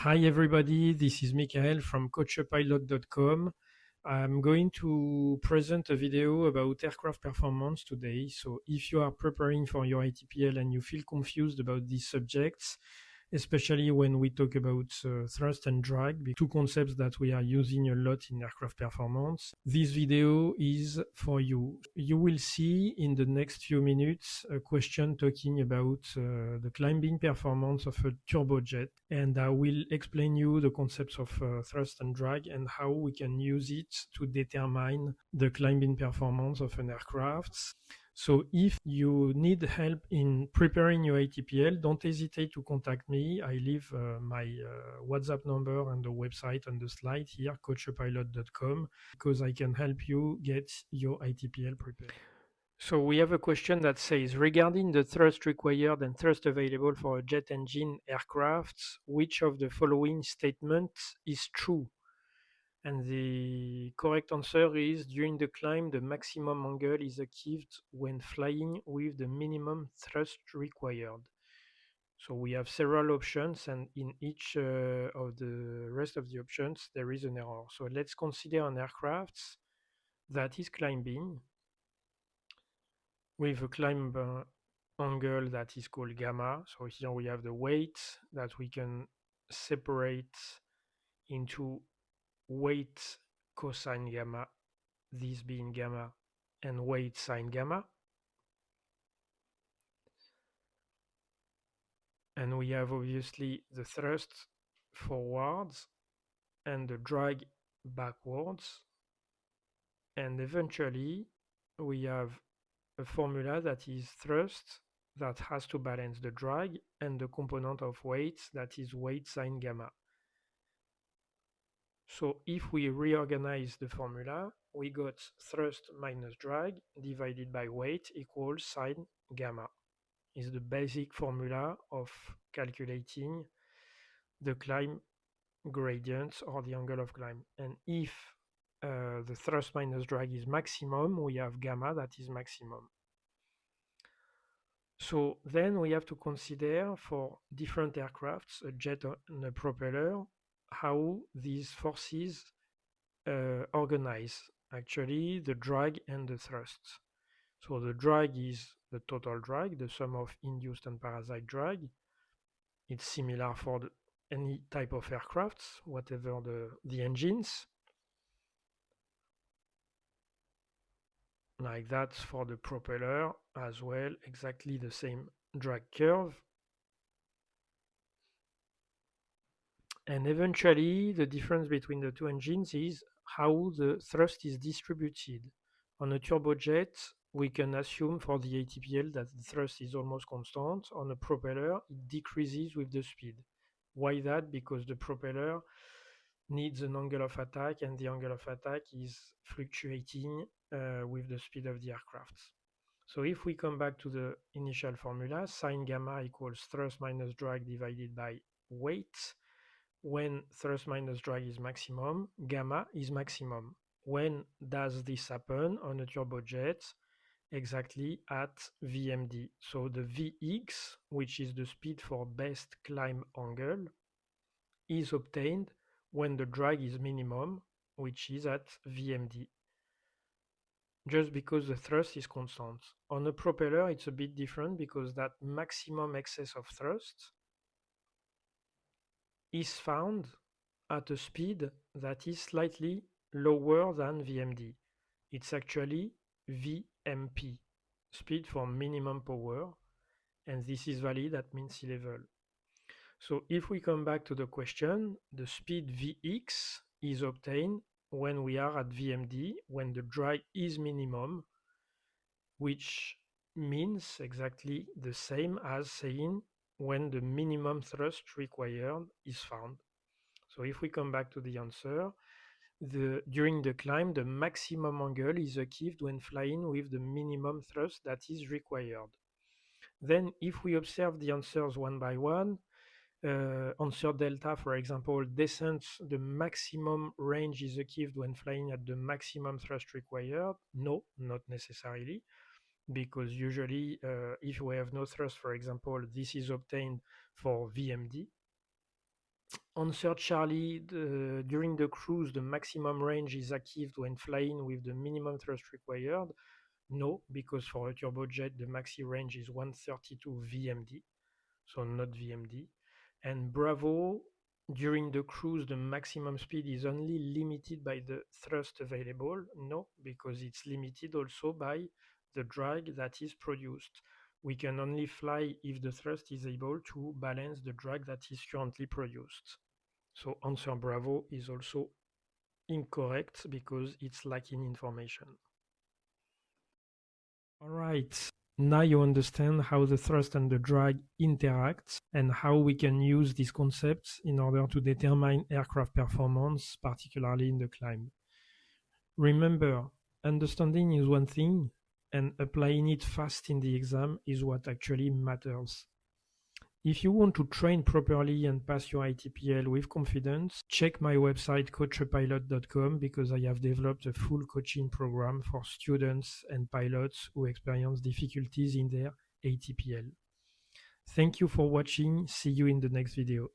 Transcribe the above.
Hi everybody, this is Michael from coachapilot.com. I'm going to present a video about aircraft performance today. So if you are preparing for your ATPL and you feel confused about these subjects, especially when we talk about thrust and drag, the two concepts that we are using a lot in aircraft performance, this video is for you. You will see in the next few minutes a question talking about the climbing performance of a turbojet, and I will explain you the concepts of thrust and drag and how we can use it to determine the climbing performance of an aircraft. So if you need help in preparing your ATPL, don't hesitate to contact me. I leave my WhatsApp number and the website on the slide here, coachapilot.com, because I can help you get your ATPL prepared. So we have a question that says, regarding the thrust required and thrust available for a jet engine aircraft, which of the following statements is true? And the correct answer is, during the climb, the maximum angle is achieved when flying with the minimum thrust required. So we have several options, and in each of the rest of the options, there is an error. So let's consider an aircraft that is climbing with a climb angle that is called gamma. So here we have the weight that we can separate into weight cosine gamma, this being gamma, and weight sine gamma. And we have obviously the thrust forwards and the drag backwards. And eventually we have a formula that is thrust that has to balance the drag and the component of weight that is weight sine gamma. So if we reorganize the formula, we got thrust minus drag divided by weight equals sine gamma. Is the basic formula of calculating the climb gradient or the angle of climb. And if the thrust minus drag is maximum, we have gamma that is maximum. So then we have to consider for different aircrafts, a jet and a propeller, how these forces organize actually the drag and the thrust. So the drag is the total drag, the sum of induced and parasite drag. It's similar for any type of aircrafts, whatever the engines. Like that for the propeller as well, exactly the same drag curve. And eventually, the difference between the two engines is how the thrust is distributed. On a turbojet, we can assume for the ATPL that the thrust is almost constant. On a propeller, it decreases with the speed. Why that? Because the propeller needs an angle of attack, and the angle of attack is fluctuating with the speed of the aircraft. So if we come back to the initial formula, sine gamma equals thrust minus drag divided by weight. When thrust minus drag is maximum, gamma is maximum. When does this happen on a turbojet? Exactly at VMD. So the Vx, which is the speed for best climb angle, is obtained when the drag is minimum, which is at VMD, just because the thrust is constant. On a propeller, it's a bit different because that maximum excess of thrust is found at a speed that is slightly lower than VMD. It's actually VMP, speed for minimum power, and this is valid at mean sea level. So if we come back to the question, the speed Vx is obtained when we are at VMD, when the drag is minimum, which means exactly the same as saying when the minimum thrust required is found. So if we come back to the answer, during the climb, the maximum angle is achieved when flying with the minimum thrust that is required. Then if we observe the answers one by one, answer delta, for example, descent, the maximum range is achieved when flying at the maximum thrust required. No, not necessarily, because usually if we have no thrust, for example, this is obtained for VMD. Answer Charlie, during the cruise, the maximum range is achieved when flying with the minimum thrust required. No, because for a turbojet, the maxi range is 132 VMD, so not VMD. And Bravo, during the cruise, the maximum speed is only limited by the thrust available. No, because it's limited also by the drag that is produced. We can only fly if the thrust is able to balance the drag that is currently produced. So answer Bravo is also incorrect because it's lacking information. All right. Now you understand how the thrust and the drag interact and how we can use these concepts in order to determine aircraft performance, particularly in the climb. Remember, understanding is one thing, and applying it fast in the exam is what actually matters. If you want to train properly and pass your ATPL with confidence, check my website coachapilot.com because I have developed a full coaching program for students and pilots who experience difficulties in their ATPL. Thank you for watching. See you in the next video.